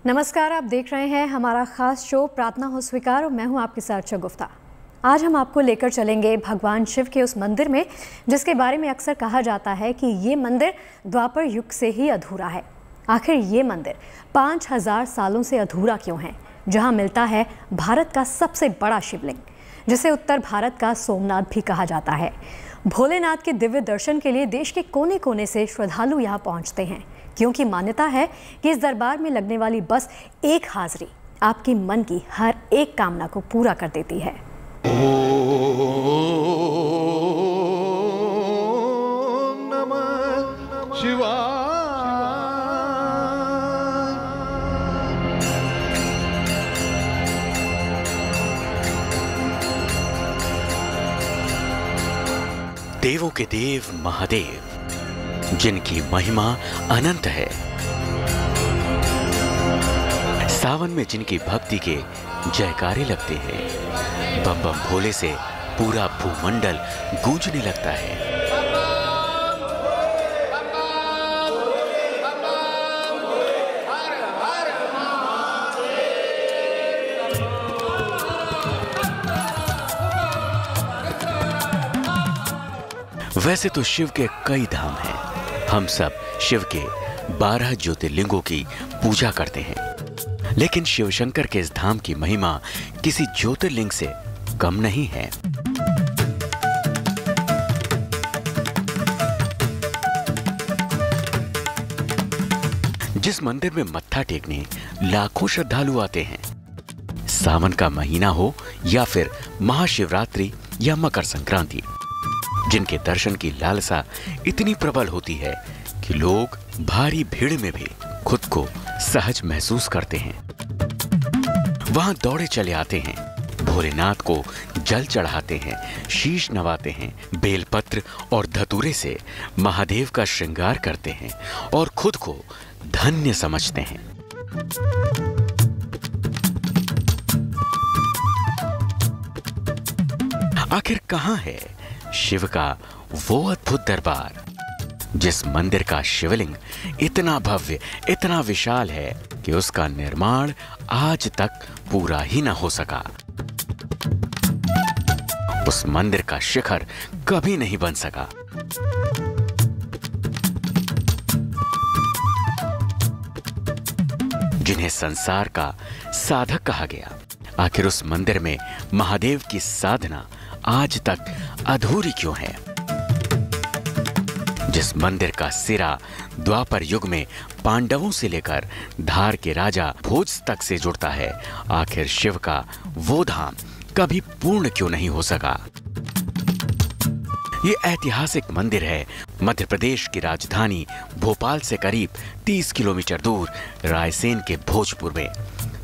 नमस्कार, आप देख रहे हैं हमारा खास शो प्रार्थना हो स्वीकार और मैं हूं आपके साथ शगुफ्ता। आज हम आपको लेकर चलेंगे भगवान शिव के उस मंदिर में जिसके बारे में अक्सर कहा जाता है कि ये मंदिर द्वापर युग से ही अधूरा है। आखिर ये मंदिर 5000 सालों से अधूरा क्यों है, जहां मिलता है भारत का सबसे बड़ा शिवलिंग, जिसे उत्तर भारत का सोमनाथ भी कहा जाता है। भोलेनाथ के दिव्य दर्शन के लिए देश के कोने कोने से श्रद्धालु यहाँ पहुँचते हैं, क्योंकि मान्यता है कि इस दरबार में लगने वाली बस एक हाजिरी आपकी मन की हर एक कामना को पूरा कर देती है। ओम नमः शिवाय। देवों के देव महादेव, जिनकी महिमा अनंत है, सावन में जिनकी भक्ति के जयकारे लगते हैं, बम बम भोले से पूरा भूमंडल गूंजने लगता है। वैसे तो शिव के कई धाम हैं। हम सब शिव के 12 ज्योतिर्लिंगों की पूजा करते हैं, लेकिन शिव शंकर के इस धाम की महिमा किसी ज्योतिर्लिंग से कम नहीं है। जिस मंदिर में मत्था टेकने लाखों श्रद्धालु आते हैं, सावन का महीना हो या फिर महाशिवरात्रि या मकर संक्रांति, जिनके दर्शन की लालसा इतनी प्रबल होती है कि लोग भारी भीड़ में भी खुद को सहज महसूस करते हैं। वहां दौड़े चले आते हैं, भोलेनाथ को जल चढ़ाते हैं, शीश नवाते हैं, बेलपत्र और धतूरे से महादेव का श्रृंगार करते हैं और खुद को धन्य समझते हैं। आखिर कहां है शिव का वो अद्भुत दरबार, जिस मंदिर का शिवलिंग इतना भव्य, इतना विशाल है कि उसका निर्माण आज तक पूरा ही न हो सका। उस मंदिर का शिखर कभी नहीं बन सका। जिन्हें संसार का साधक कहा गया, आखिर उस मंदिर में महादेव की साधना आज तक अधूरी क्यों है? जिस मंदिर का सिरा द्वापर युग में पांडवों से लेकर धार के राजा भोज तक से जुड़ता है, आखिर शिव का वो धाम कभी पूर्ण क्यों नहीं हो सका? ये ऐतिहासिक मंदिर है मध्य प्रदेश की राजधानी भोपाल से करीब 30 किलोमीटर दूर रायसेन के भोजपुर में,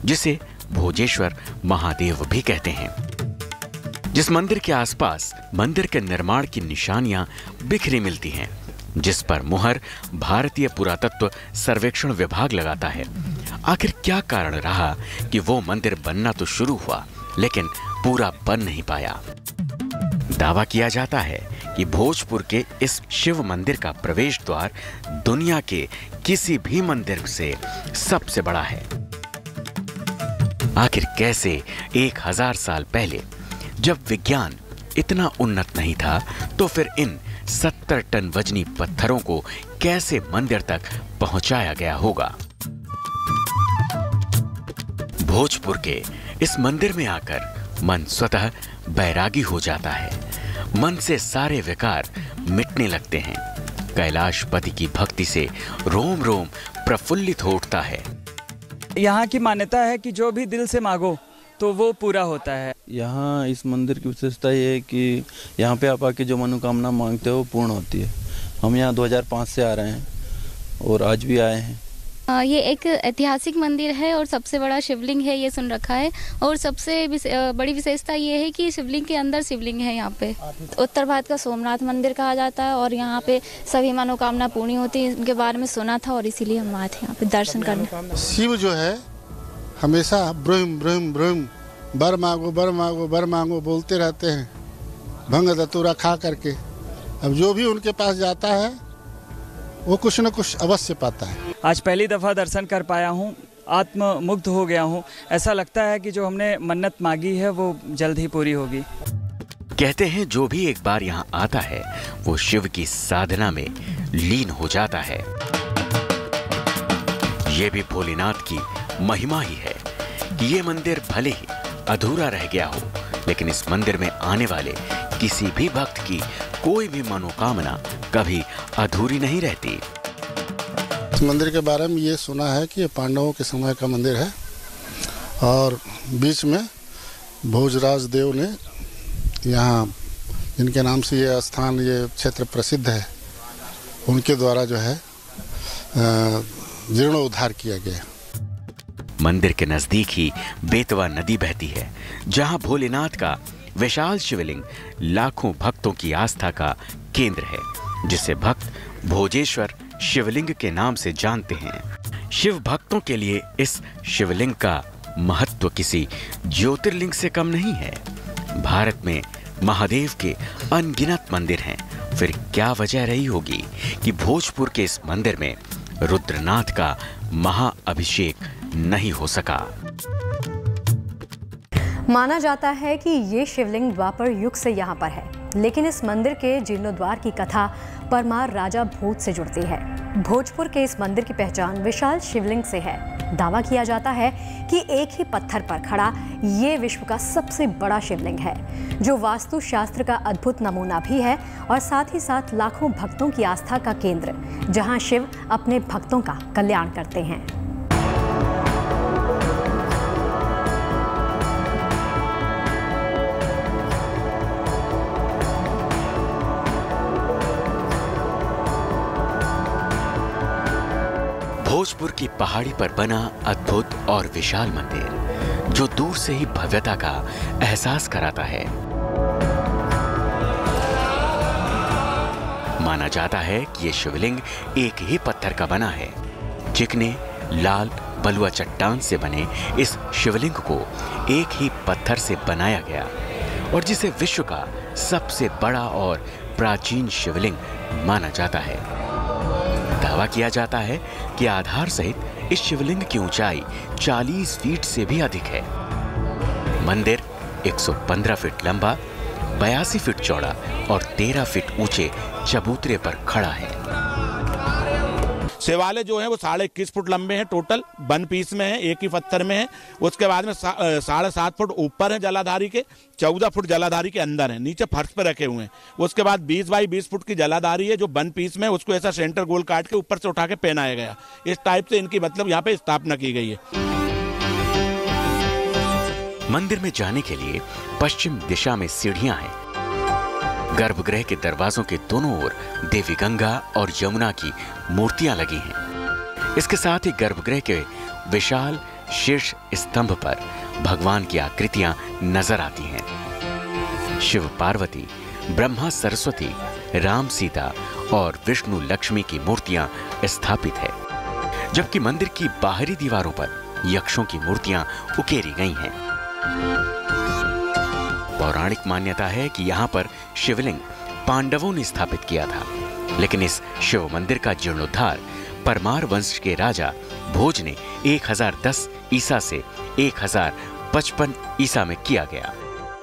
जिसे भोजेश्वर महादेव भी कहते हैं। जिस मंदिर के आसपास मंदिर के निर्माण की निशानियां बिखरी मिलती हैं, जिस पर मुहर भारतीय पुरातत्व सर्वेक्षण विभाग लगाता है। आखिर क्या कारण रहा कि वो मंदिर बनना तो शुरू हुआ, लेकिन पूरा बन नहीं पाया? दावा किया जाता है कि भोजपुर के इस शिव मंदिर का प्रवेश द्वार दुनिया के किसी भी मंदिर से सबसे बड़ा है। आखिर कैसे 1000 साल पहले, जब विज्ञान इतना उन्नत नहीं था, तो फिर इन 70 टन वजनी पत्थरों को कैसे मंदिर तक पहुंचाया गया होगा? भोजपुर के इस मंदिर में आकर मन स्वतः बैरागी हो जाता है। मन से सारे विकार मिटने लगते हैं। कैलाशपति की भक्ति से रोम रोम प्रफुल्लित हो उठता है। यहाँ की मान्यता है कि जो भी दिल से मांगो तो वो पूरा होता है। यहाँ इस मंदिर की विशेषता ये है कि यहाँ पे आप आके जो मनोकामना मांगते हो वो पूर्ण होती है। हम यहाँ 2005 से आ रहे हैं और आज भी आए हैं। ये एक ऐतिहासिक मंदिर है और सबसे बड़ा शिवलिंग है, ये सुन रखा है। और सबसे बड़ी विशेषता ये है कि शिवलिंग के अंदर शिवलिंग है। यहाँ पे उत्तर भारत का सोमनाथ मंदिर कहा जाता है और यहाँ पे सभी मनोकामना पूरी होती है, इनके बारे में सुना था और इसीलिए हम आए थे यहाँ पे दर्शन करने। शिव जो है हमेशा ब्रह्म ब्रह्म ब्रह्म बर मांगो बर मांगो बर मांगो बोलते रहते हैं, भंग धतूरा खा करके। अब जो भी उनके पास जाता है वो कुछ न कुछ अवश्य पाता है। आज पहली दफा दर्शन कर पाया हूँ आत्ममुग्ध हो गया हूँ। ऐसा लगता है कि जो हमने मन्नत मांगी है वो जल्द ही पूरी होगी। कहते हैं जो भी एक बार यहाँ आता है वो शिव की साधना में लीन हो जाता है। ये भी भोलेनाथ की महिमा ही है कि ये मंदिर भले ही अधूरा रह गया हो, लेकिन इस मंदिर में आने वाले किसी भी भक्त की कोई भी मनोकामना कभी अधूरी नहीं रहती। इस मंदिर के बारे में ये सुना है कि ये पांडवों के समय का मंदिर है और बीच में भोजराज देव ने यहाँ, जिनके नाम से ये स्थान, ये क्षेत्र प्रसिद्ध है, उनके द्वारा जो है जीर्णोद्धार किया गया। मंदिर के नजदीक ही बेतवा नदी बहती है, जहां भोलेनाथ का विशाल शिवलिंग लाखों भक्तों की आस्था का केंद्र है, जिसे भक्त भोजेश्वर शिवलिंग के नाम से जानते हैं। शिव भक्तों के लिए इस शिवलिंग का महत्व किसी ज्योतिर्लिंग से कम नहीं है। भारत में महादेव के अनगिनत मंदिर हैं, फिर क्या वजह रही होगी कि भोजपुर के इस मंदिर में रुद्रनाथ का महाअभिषेक नहीं हो सका। माना जाता है कि ये शिवलिंग द्वापर युग से यहाँ पर है, लेकिन इस मंदिर के जीर्णोद्धार की कथा परमार राजा भोज से जुड़ती है। भोजपुर के इस मंदिर की पहचान विशाल शिवलिंग से है। दावा किया जाता है कि एक ही पत्थर पर खड़ा ये विश्व का सबसे बड़ा शिवलिंग है, जो वास्तु शास्त्र का अद्भुत नमूना भी है और साथ ही साथ लाखों भक्तों की आस्था का केंद्र, जहां शिव अपने भक्तों का कल्याण करते हैं। भोजपुर की पहाड़ी पर बना अद्भुत और विशाल मंदिर, जो दूर से ही भव्यता का एहसास कराता है। माना जाता है कि यह शिवलिंग एक ही पत्थर का बना है। चिकने लाल बलुआ चट्टान से बने इस शिवलिंग को एक ही पत्थर से बनाया गया और जिसे विश्व का सबसे बड़ा और प्राचीन शिवलिंग माना जाता है। दावा किया जाता है कि आधार सहित इस शिवलिंग की ऊंचाई 40 फीट से भी अधिक है। मंदिर 115 फीट लंबा, 82 फीट चौड़ा और 13 फीट ऊंचे चबूतरे पर खड़ा है। शिवालय जो है वो 21.5 फुट लंबे हैं, टोटल वन पीस में है, एक ही पत्थर में है। उसके बाद में 7.5 फुट ऊपर है जलाधारी के, 14 फुट जलाधारी के अंदर है, नीचे फर्श पे रखे हुए हैं। उसके बाद 20 बाई 20 फुट की जलाधारी है जो वन पीस में, उसको ऐसा सेंटर गोल काट के ऊपर से उठा के पहनाया गया। इस टाइप से इनकी मतलब यहाँ पे स्थापना की गई है। मंदिर में जाने के लिए पश्चिम दिशा में सीढ़ियां हैं। गर्भगृह के दरवाजों के दोनों ओर देवी गंगा और यमुना की मूर्तियां लगी हैं। इसके साथ ही गर्भगृह के विशाल शीर्ष स्तंभ पर भगवान की आकृतियां नजर आती हैं। शिव पार्वती, ब्रह्मा सरस्वती, राम सीता और विष्णु लक्ष्मी की मूर्तियां स्थापित है, जबकि मंदिर की बाहरी दीवारों पर यक्षों की मूर्तियां उकेरी गई हैं। पौराणिक मान्यता है कि यहाँ पर शिवलिंग पांडवों ने स्थापित किया था, लेकिन इस शिव मंदिर का जीर्णोद्धार परमार वंश के राजा भोज ने 1010 ईसा से 1055 ईसा में किया गया।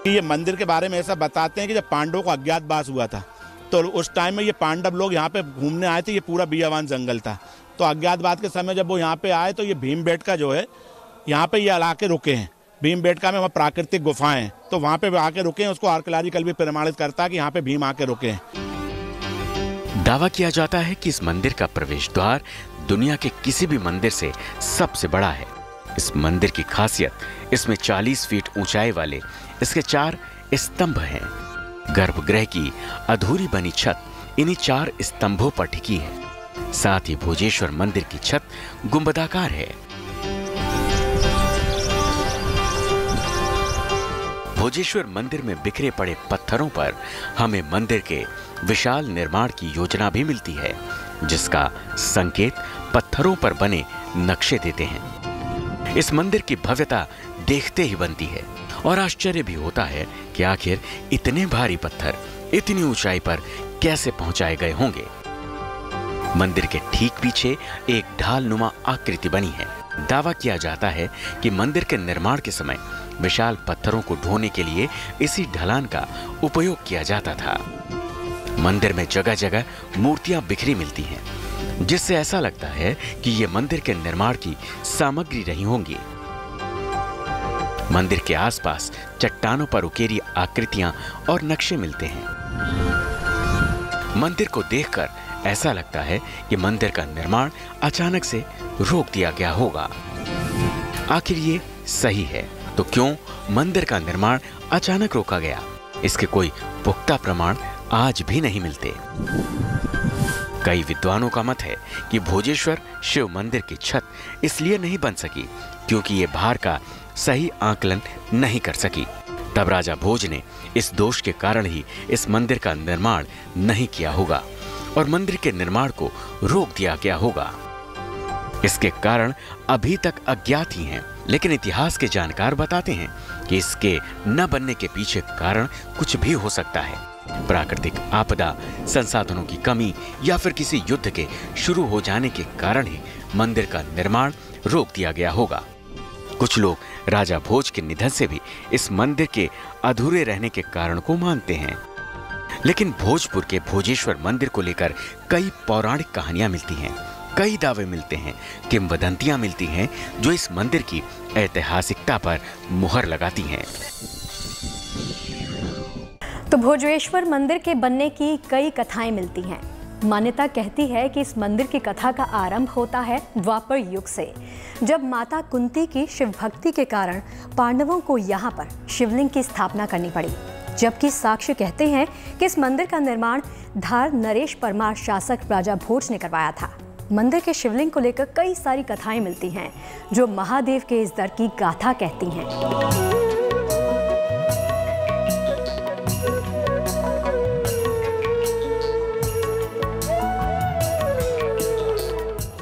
ये मंदिर के बारे में ऐसा बताते हैं कि जब पांडवों को अज्ञातवास हुआ था तो उस टाइम में ये पांडव लोग यहाँ पे घूमने आए थे। ये पूरा बियावान जंगल था, तो अज्ञातवास के समय जब वो यहाँ पे आए तो ये भीमबेटका जो है यहाँ पे ये आके रुके हैं। भीमबेटका में वहाँ प्राकृतिक गुफाएं हैं, तो वहाँ पे आके रुके हैं। उसको आर्कियोलॉजिकल भी प्रमाणित करता है कि यहाँ पे भीम आके रुके हैं। दावा किया जाता है कि इस मंदिर का प्रवेश द्वार दुनिया के किसी भी मंदिर से सबसे बड़ा है। इस मंदिर की खासियत, इसमें 40 फीट ऊंचाई वाले इसके 4 स्तंभ हैं। गर्भगृह की अधूरी बनी छत इन्हीं 4 स्तंभों पर टिकी है। साथ ही भोजेश्वर मंदिर की छत गुंबदाकार है। भोजेश्वर मंदिर में बिखरे पड़े पत्थरों पर हमें मंदिर के विशाल निर्माण की योजना भी मिलती है, जिसका संकेत पत्थरों पर बने नक्शे देते हैं। इस मंदिर की भव्यता देखते ही बनती है और आश्चर्य भी होता है कि आखिर इतने भारी पत्थर इतनी ऊंचाई पर कैसे पहुंचाए गए होंगे। मंदिर के ठीक पीछे एक ढाल नुमा आकृति बनी है, दावा किया जाता है कि मंदिर के निर्माण के समय विशाल पत्थरों को ढोने के लिए इसी ढलान का उपयोग किया जाता था। मंदिर में जगह जगह मूर्तियां बिखरी मिलती हैं, जिससे ऐसा लगता है कि ये मंदिर के निर्माण की सामग्री रही होंगी। मंदिर के आसपास चट्टानों पर उकेरी आकृतियां और नक्शे मिलते हैं। मंदिर को देखकर ऐसा लगता है कि मंदिर का निर्माण अचानक से रोक दिया गया होगा। आखिर ये सही है तो क्यों मंदिर का निर्माण अचानक रोका गया? इसके कोई पुख्ता प्रमाण आज भी नहीं मिलते। कई विद्वानों का मत है कि भोजेश्वर शिव मंदिर की छत इसलिए नहीं बन सकी क्योंकि ये भार का सही आकलन नहीं कर सकी। तब राजा भोज ने इस दोष के कारण ही इस मंदिर का निर्माण नहीं किया होगा और मंदिर के निर्माण को रोक दिया गया होगा। इसके कारण अभी तक अज्ञात ही हैं, लेकिन इतिहास के जानकार बताते हैं कि इसके न बनने के पीछे कारण कुछ भी हो सकता है। प्राकृतिक आपदा, संसाधनों की कमी या फिर किसी युद्ध के शुरू हो जाने के कारण ही मंदिर का निर्माण रोक दिया गया होगा। कुछ लोग राजा भोज के निधन से भी इस मंदिर के अधूरे रहने के कारण को मानते हैं। लेकिन भोजपुर के भोजेश्वर मंदिर को लेकर कई पौराणिक कहानियां मिलती हैं, कई दावे मिलते हैं, किंवदंतियां मिलती हैं जो इस मंदिर की ऐतिहासिकता पर मुहर लगाती हैं। तो भोजेश्वर मंदिर के बनने की कई कथाएं मिलती हैं। मान्यता कहती है कि इस मंदिर की कथा का आरंभ होता है द्वापर युग से, जब माता कुंती की शिव भक्ति के कारण पांडवों को यहाँ पर शिवलिंग की स्थापना करनी पड़ी। जबकि साक्ष्य कहते हैं कि इस मंदिर का निर्माण धार नरेश परमार शासक राजा भोज ने करवाया था। मंदिर के शिवलिंग को लेकर कई सारी कथाएं मिलती हैं जो महादेव के इस दर की गाथा कहती हैं।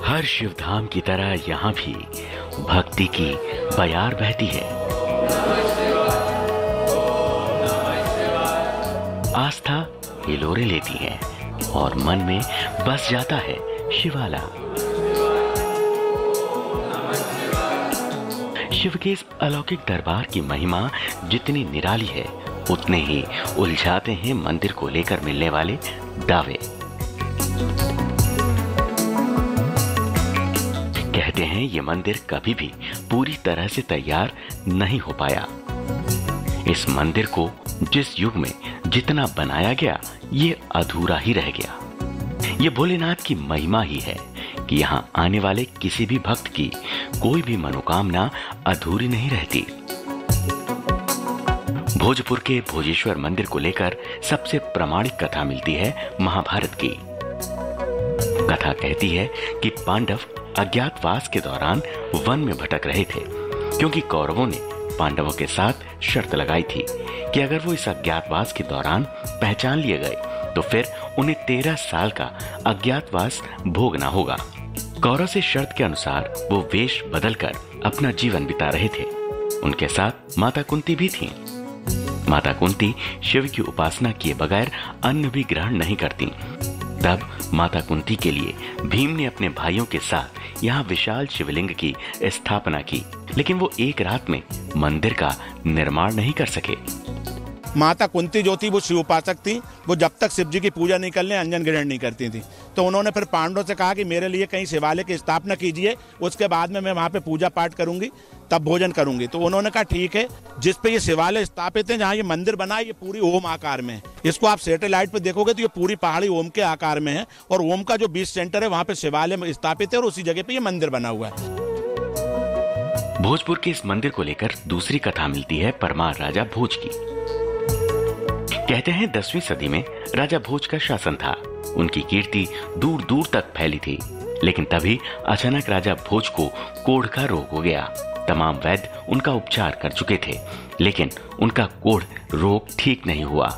हर शिव धाम की तरह यहाँ भी भक्ति की बयार बहती है। आस्था हिलोरे लेती है और मन में बस जाता है शिवाला। शिव के इस अलौकिक दरबार की महिमा जितनी निराली है, उतने ही उलझाते हैं मंदिर को लेकर मिलने वाले दावे। कहते हैं ये मंदिर कभी भी पूरी तरह से तैयार नहीं हो पाया। इस मंदिर को जिस युग में जितना बनाया गया, ये अधूरा ही रह गया। ये भोलेनाथ की महिमा ही है कि यहाँ आने वाले किसी भी भक्त की कोई भी मनोकामना अधूरी नहीं रहती। भोजपुर के भोजेश्वर मंदिर को लेकर सबसे प्रामाणिक कथा मिलती है महाभारत की। कथा कहती है कि पांडव अज्ञातवास के दौरान वन में भटक रहे थे, क्योंकि कौरवों ने पांडवों के साथ शर्त लगाई थी कि अगर वो इस अज्ञातवास के दौरान पहचान लिए गए तो फिर उन्हें 13 साल का अज्ञातवास भोगना होगा। कौरव से शर्त के अनुसार वो वेश बदलकर अपना जीवन बिता रहे थे। उनके साथ माता कुंती भी थीं। माता कुंती शिव की उपासना किए बगैर अन्न भी ग्रहण नहीं करती। तब माता कुंती के लिए भीम ने अपने भाइयों के साथ यहाँ विशाल शिवलिंग की स्थापना की, लेकिन वो एक रात में मंदिर का निर्माण नहीं कर सके। माता कुंती जो थी वो शिव उपासक थी। वो जब तक शिव जी की पूजा नहीं कर ले अंजन ग्रहण नहीं करती थी। तो उन्होंने फिर पांडवों से कहा कि मेरे लिए कहीं शिवालय की स्थापना कीजिए, उसके बाद में मैं वहाँ पे पूजा पाठ करूंगी, तब भोजन करूंगी। तो उन्होंने कहा ठीक है। जिस पे ये शिवालय स्थापित है, जहाँ ये मंदिर बना है, ये पूरी ओम आकार में है। इसको आप सैटेलाइट पे देखोगे तो ये पूरी पहाड़ी ओम के आकार में है और ओम का जो बीच सेंटर है वहाँ पे शिवालय स्थापित है और उसी जगह पे ये मंदिर बना हुआ है। भोजपुर के इस मंदिर को लेकर दूसरी कथा मिलती है परमार राजा भोज की। कहते हैं 10वीं सदी में राजा भोज का शासन था। उनकी कीर्ति दूर दूर तक फैली थी, लेकिन तभी अचानक राजा भोज को कोढ़ का रोग हो गया। तमाम वैद्य उनका उपचार कर चुके थे, लेकिन उनका कोढ़ रोग ठीक नहीं हुआ।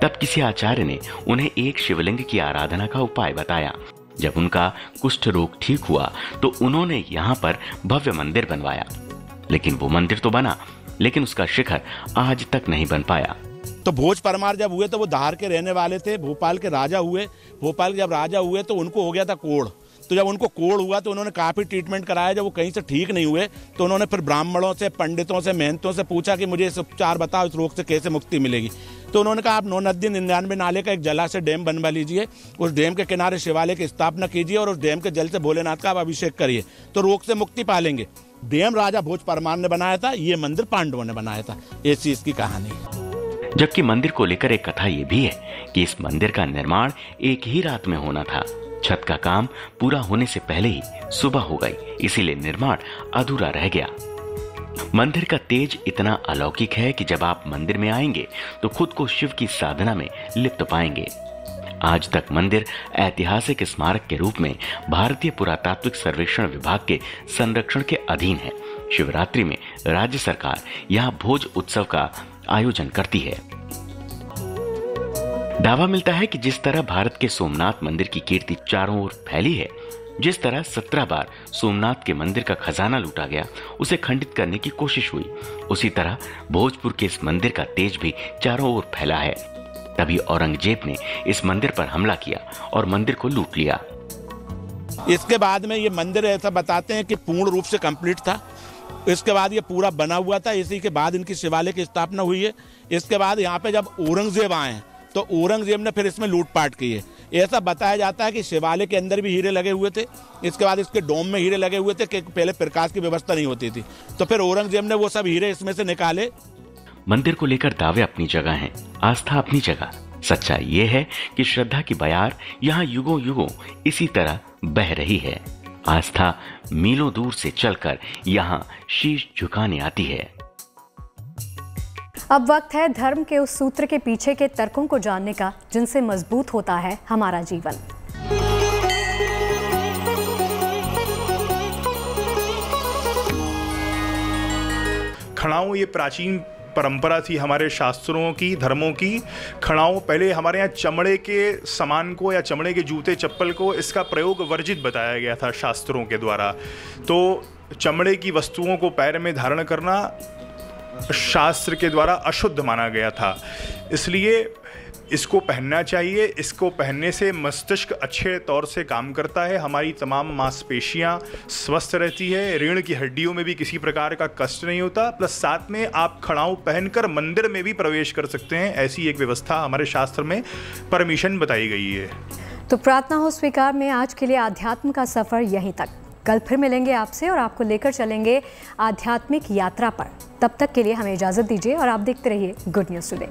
तब किसी आचार्य ने उन्हें एक शिवलिंग की आराधना का उपाय बताया। जब उनका कुष्ठ रोग ठीक हुआ तो उन्होंने यहाँ पर भव्य मंदिर बनवाया। लेकिन वो मंदिर तो बना, लेकिन उसका शिखर आज तक नहीं बन पाया। तो भोज परमार जब हुए तो वो धार के रहने वाले थे, भोपाल के राजा हुए। भोपाल के जब राजा हुए तो उनको हो गया था कोढ़। तो जब उनको कोढ़ हुआ तो उन्होंने काफ़ी ट्रीटमेंट कराया। जब वो कहीं से ठीक नहीं हुए तो उन्होंने फिर ब्राह्मणों से, पंडितों से, महंतों से पूछा कि मुझे इस उपचार बताओ, इस रोग से कैसे मुक्ति मिलेगी। तो उन्होंने कहा आप 9 नदी 99 नाले का एक जलाशय डैम बनवा लीजिए, उस डैम के किनारे शिवालय की स्थापना कीजिए और उस डैम के जल से भोलेनाथ का आप अभिषेक करिए, तो रोग से मुक्ति पालेंगे। डैम राजा भोज परमार ने बनाया था, ये मंदिर पांडवों ने बनाया था। ये चीज की कहानी है। जबकि मंदिर को लेकर एक कथा ये भी है कि इस मंदिर का निर्माण एक ही रात में होना था। छत का काम पूरा होने से पहले ही सुबह हो गई, इसीलिए निर्माण अधूरा रह गया। मंदिर का तेज इतना अलौकिक है कि जब आप मंदिर में आएंगे तो खुद को शिव की साधना में लिप्त पाएंगे। आज तक मंदिर ऐतिहासिक स्मारक के रूप में भारतीय पुरातात्विक सर्वेक्षण विभाग के संरक्षण के अधीन है। शिवरात्रि में राज्य सरकार यहाँ भोज उत्सव का आयोजन करती है। दावा मिलता है कि जिस तरह भारत के सोमनाथ मंदिर की कीर्ति चारों ओर फैली है, जिस तरह 17 बार सोमनाथ के मंदिर का खजाना लूटा गया, उसे खंडित करने की कोशिश हुई, उसी तरह भोजपुर के इस मंदिर का तेज भी चारों ओर फैला है। तभी औरंगजेब ने इस मंदिर पर हमला किया और मंदिर को लूट लिया। इसके बाद में ये मंदिर ऐसा बताते हैं कि पूर्ण रूप से कंप्लीट था। इसके बाद ये पूरा बना हुआ था। इसी के बाद इनकी शिवालय की स्थापना हुई है। इसके बाद यहाँ पे जब औरंगजेब आए तो औरंगजेब ने फिर इसमें लूटपाट की है। ऐसा बताया जाता है कि शिवालय के अंदर भी हीरे लगे हुए थे, इसके बाद इसके डोम में हीरे लगे हुए थे कि पहले प्रकाश की व्यवस्था नहीं होती थी, तो फिर औरंगजेब ने वो सब हीरे इसमें से निकाले। मंदिर को लेकर दावे अपनी जगह हैं, आस्था अपनी जगह। सच्चाई ये है कि श्रद्धा की बयार यहाँ युगों युगों इसी तरह बह रही है। आस्था मीलों दूर से चलकर यहाँ शीश झुकाने आती है। अब वक्त है धर्म के उस सूत्र के पीछे के तर्कों को जानने का जिनसे मजबूत होता है हमारा जीवन। खड़ाऊं ये प्राचीन परंपरा थी हमारे शास्त्रों की, धर्मों की। खड़ाऊं पहले हमारे यहाँ चमड़े के सामान को या चमड़े के जूते चप्पल को इसका प्रयोग वर्जित बताया गया था शास्त्रों के द्वारा। तो चमड़े की वस्तुओं को पैर में धारण करना शास्त्र के द्वारा अशुद्ध माना गया था, इसलिए इसको पहनना चाहिए। इसको पहनने से मस्तिष्क अच्छे तौर से काम करता है, हमारी तमाम मांसपेशियां स्वस्थ रहती है, रीढ़ की हड्डियों में भी किसी प्रकार का कष्ट नहीं होता। प्लस साथ में आप खड़ाऊं पहनकर मंदिर में भी प्रवेश कर सकते हैं। ऐसी एक व्यवस्था हमारे शास्त्र में परमिशन बताई गई है। तो प्रार्थना हो स्वीकार में आज के लिए आध्यात्म का सफर यहीं तक। कल फिर मिलेंगे आपसे और आपको लेकर चलेंगे आध्यात्मिक यात्रा पर। तब तक के लिए हमें इजाजत दीजिए और आप देखते रहिए गुड न्यूज़ टुडे।